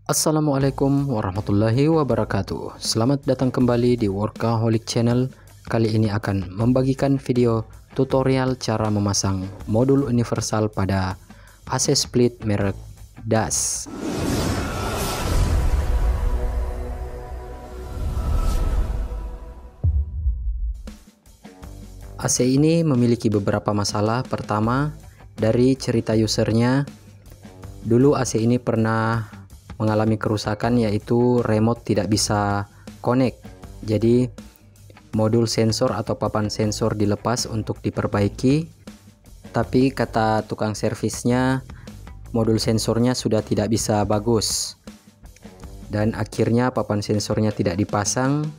Assalamualaikum warahmatullahi wabarakatuh. Selamat datang kembali di Workaholic Channel. Kali ini akan membagikan video tutorial cara memasang modul universal pada AC split merek DAS. AC ini memiliki beberapa masalah. Pertama, dari cerita usernya, dulu AC ini pernah mengalami kerusakan, yaitu remote tidak bisa connect. Jadi modul sensor atau papan sensor dilepas untuk diperbaiki, tapi kata tukang servisnya modul sensornya sudah tidak bisa bagus, dan akhirnya papan sensornya tidak dipasang,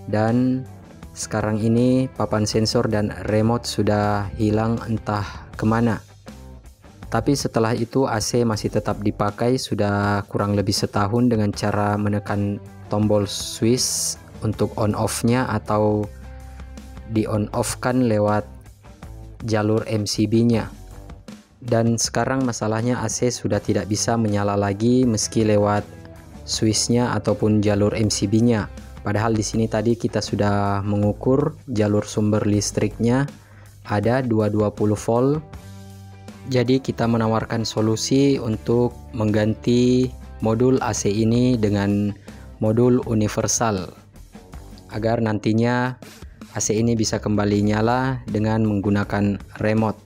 dan sekarang ini papan sensor dan remote sudah hilang entah kemana. Tapi setelah itu AC masih tetap dipakai sudah kurang lebih setahun dengan cara menekan tombol switch untuk on off-nya atau di on off-kan lewat jalur MCB-nya. Dan sekarang masalahnya AC sudah tidak bisa menyala lagi meski lewat switch-nya ataupun jalur MCB-nya. Padahal di sini tadi kita sudah mengukur jalur sumber listriknya ada 220 volt. Jadi kita menawarkan solusi untuk mengganti modul AC ini dengan modul universal agar nantinya AC ini bisa kembali nyala dengan menggunakan remote.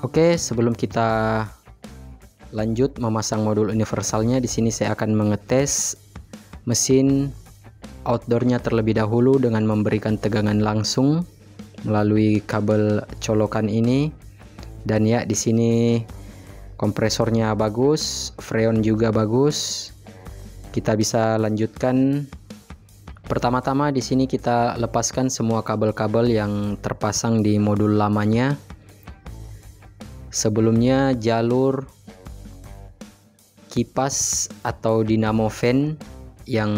Oke, sebelum kita lanjut memasang modul universalnya, di sini saya akan mengetes mesin outdoornya terlebih dahulu dengan memberikan tegangan langsung melalui kabel colokan ini. Dan ya, di sini kompresornya bagus, freon juga bagus. Kita bisa lanjutkan. Pertama-tama di sini kita lepaskan semua kabel-kabel yang terpasang di modul lamanya. Sebelumnya jalur kipas atau dynamo fan yang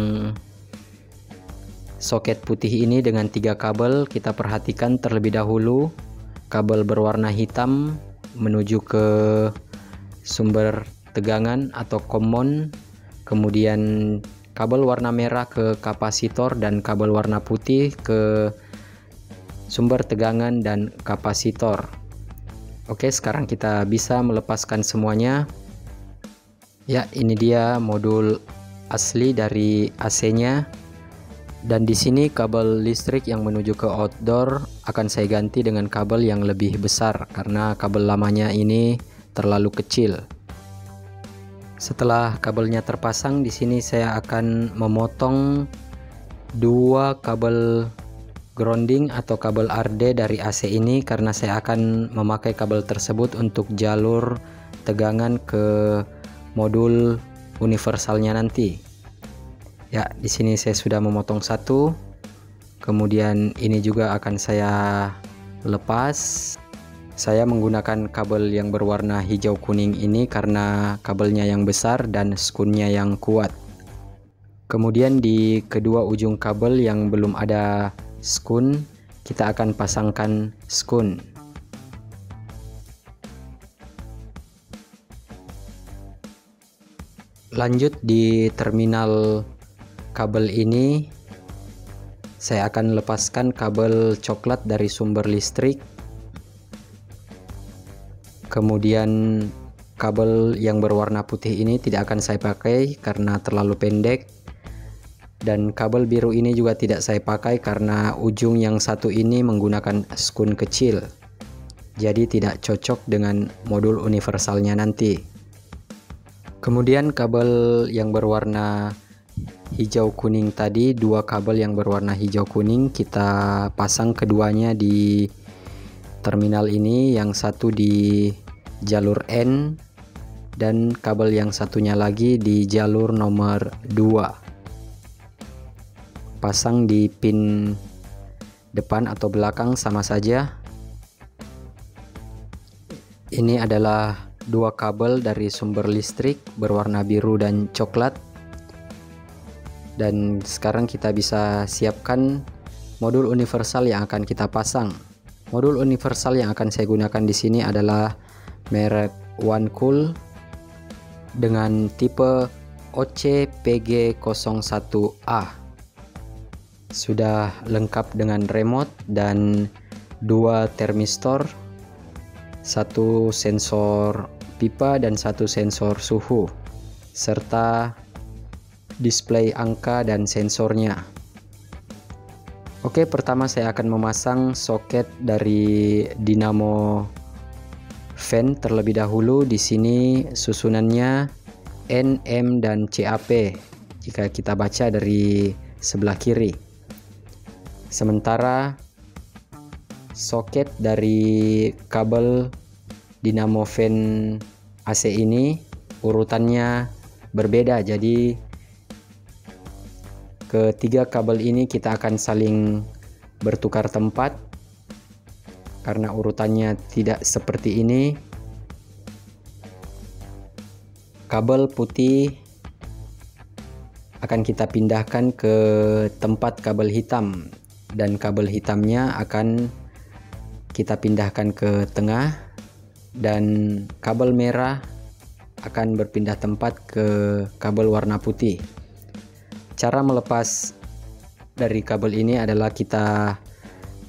soket putih ini dengan 3 kabel kita perhatikan terlebih dahulu. Kabel berwarna hitam menuju ke sumber tegangan atau common, kemudian kabel warna merah ke kapasitor, dan kabel warna putih ke sumber tegangan dan kapasitor. Oke, sekarang kita bisa melepaskan semuanya. Ya, ini dia modul asli dari AC-nya. Dan di sini kabel listrik yang menuju ke outdoor akan saya ganti dengan kabel yang lebih besar karena kabel lamanya ini terlalu kecil. Setelah kabelnya terpasang, di sini saya akan memotong 2 kabel grounding atau kabel RD dari AC ini karena saya akan memakai kabel tersebut untuk jalur tegangan ke modul universalnya nanti. Ya, di sini saya sudah memotong 1. Kemudian ini juga akan saya lepas. Saya menggunakan kabel yang berwarna hijau kuning ini karena kabelnya yang besar dan skunnya yang kuat. Kemudian di kedua ujung kabel yang belum ada skun, kita akan pasangkan skun. Lanjut di terminal kabel ini saya akan lepaskan kabel coklat dari sumber listrik. Kemudian kabel yang berwarna putih ini tidak akan saya pakai karena terlalu pendek, dan kabel biru ini juga tidak saya pakai karena ujung yang satu ini menggunakan skun kecil, jadi tidak cocok dengan modul universalnya nanti. Kemudian kabel yang berwarna hijau kuning tadi, 2 kabel yang berwarna hijau kuning kita pasang keduanya di terminal ini, yang satu di jalur N dan kabel yang satunya lagi di jalur nomor 2. Pasang di pin depan atau belakang sama saja. Ini adalah 2 kabel dari sumber listrik berwarna biru dan coklat. Dan sekarang kita bisa siapkan modul universal yang akan kita pasang. Modul universal yang akan saya gunakan di sini adalah merek OneCool dengan tipe OCPG01A. Sudah lengkap dengan remote dan 2 termistor, 1 sensor pipa dan 1 sensor suhu, serta display angka dan sensornya. Oke, pertama saya akan memasang soket dari dinamo fan terlebih dahulu. Di sini susunannya N, M, dan CAP jika kita baca dari sebelah kiri. Sementara soket dari kabel dinamo fan AC ini urutannya berbeda, jadi ketiga kabel ini kita akan saling bertukar tempat karena urutannya tidak seperti ini. Kabel putih akan kita pindahkan ke tempat kabel hitam dan kabel hitamnya akan kita pindahkan ke tengah, dan kabel merah akan berpindah tempat ke kabel warna putih. Cara melepas dari kabel ini adalah kita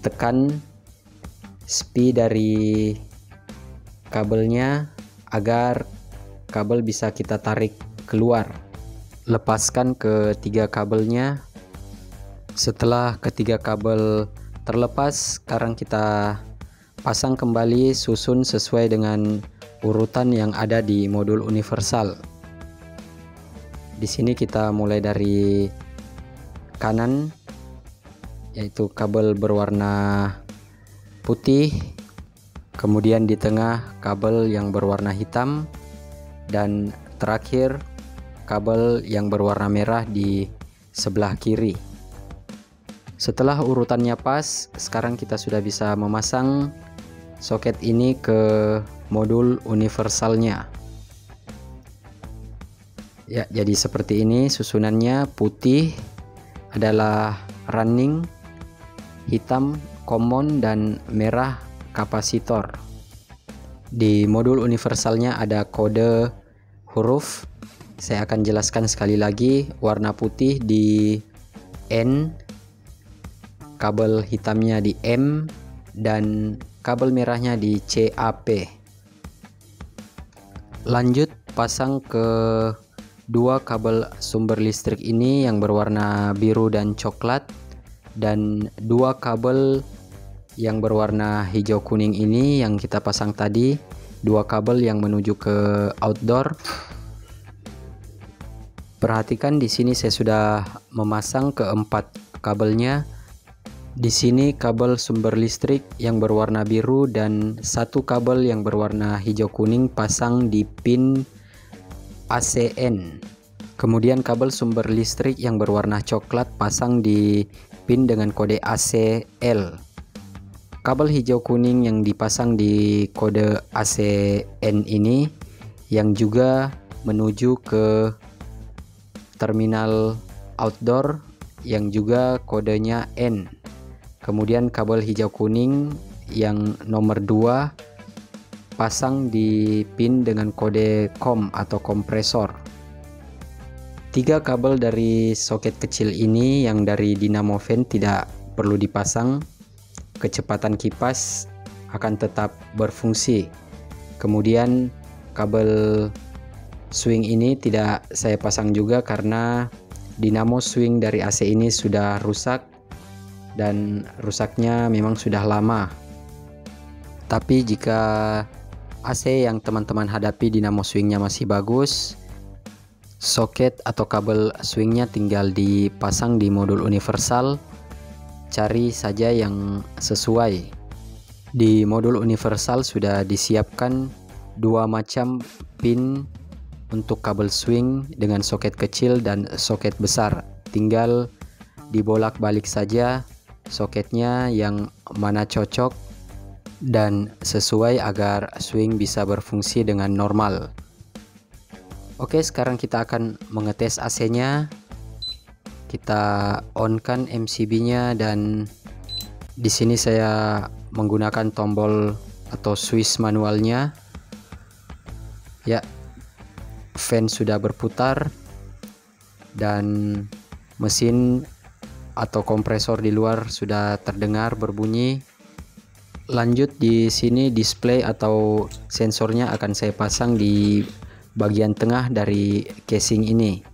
tekan speed dari kabelnya agar kabel bisa kita tarik keluar. Lepaskan ketiga kabelnya. Setelah ketiga kabel terlepas, sekarang kita pasang kembali, susun sesuai dengan urutan yang ada di modul universal. Di sini kita mulai dari kanan, yaitu kabel berwarna putih, kemudian di tengah kabel yang berwarna hitam, dan terakhir kabel yang berwarna merah di sebelah kiri. Setelah urutannya pas, sekarang kita sudah bisa memasang soket ini ke modul universalnya. Ya, jadi seperti ini susunannya. Putih adalah running, hitam common, dan merah kapasitor. Di modul universalnya ada kode huruf. Saya akan jelaskan sekali lagi. Warna putih di N, kabel hitamnya di M, dan kabel merahnya di CAP. Lanjut pasang ke 2 kabel sumber listrik ini yang berwarna biru dan coklat, dan 2 kabel yang berwarna hijau kuning ini yang kita pasang tadi, 2 kabel yang menuju ke outdoor. Perhatikan di sini saya sudah memasang keempat kabelnya. Di sini kabel sumber listrik yang berwarna biru dan 1 kabel yang berwarna hijau kuning pasang di pin ACN. Kemudian kabel sumber listrik yang berwarna coklat pasang di pin dengan kode ACL. Kabel hijau kuning yang dipasang di kode ACN ini yang juga menuju ke terminal outdoor yang juga kodenya N. Kemudian kabel hijau kuning yang nomor 2 pasang di pin dengan kode COM atau kompresor. 3 kabel dari soket kecil ini yang dari dinamo fan tidak perlu dipasang. Kecepatan kipas akan tetap berfungsi. Kemudian kabel swing ini tidak saya pasang juga karena dinamo swing dari AC ini sudah rusak, dan rusaknya memang sudah lama. Tapi jika AC yang teman-teman hadapi dinamo swingnya masih bagus, soket atau kabel swingnya tinggal dipasang di modul universal. Cari saja yang sesuai. Di modul universal sudah disiapkan 2 macam pin untuk kabel swing dengan soket kecil dan soket besar. Tinggal dibolak-balik saja soketnya yang mana cocok dan sesuai agar swing bisa berfungsi dengan normal. Oke, sekarang kita akan mengetes AC-nya. Kita on-kan MCB-nya, dan di sini saya menggunakan tombol atau switch manualnya. Ya, fan sudah berputar dan mesin atau kompresor di luar sudah terdengar berbunyi. Lanjut, di sini display atau sensornya akan saya pasang di bagian tengah dari casing ini.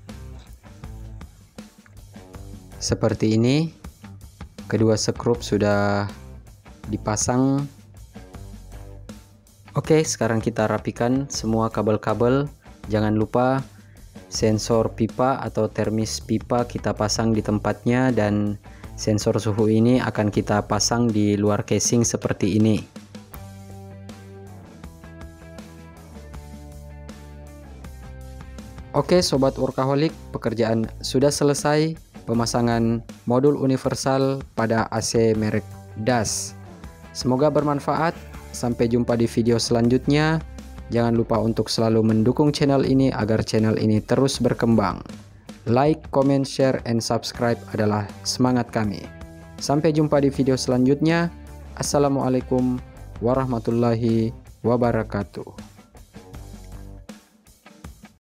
Seperti ini, kedua skrup sudah dipasang. Oke, sekarang kita rapikan semua kabel-kabel. Jangan lupa sensor pipa atau termis pipa kita pasang di tempatnya, dan sensor suhu ini akan kita pasang di luar casing seperti ini. Oke sobat workaholic, pekerjaan sudah selesai, pemasangan modul universal pada AC merek DAS. Semoga bermanfaat. Sampai jumpa di video selanjutnya. Jangan lupa untuk selalu mendukung channel ini agar channel ini terus berkembang. Like, comment, share, and subscribe adalah semangat kami. Sampai jumpa di video selanjutnya. Assalamualaikum warahmatullahi wabarakatuh.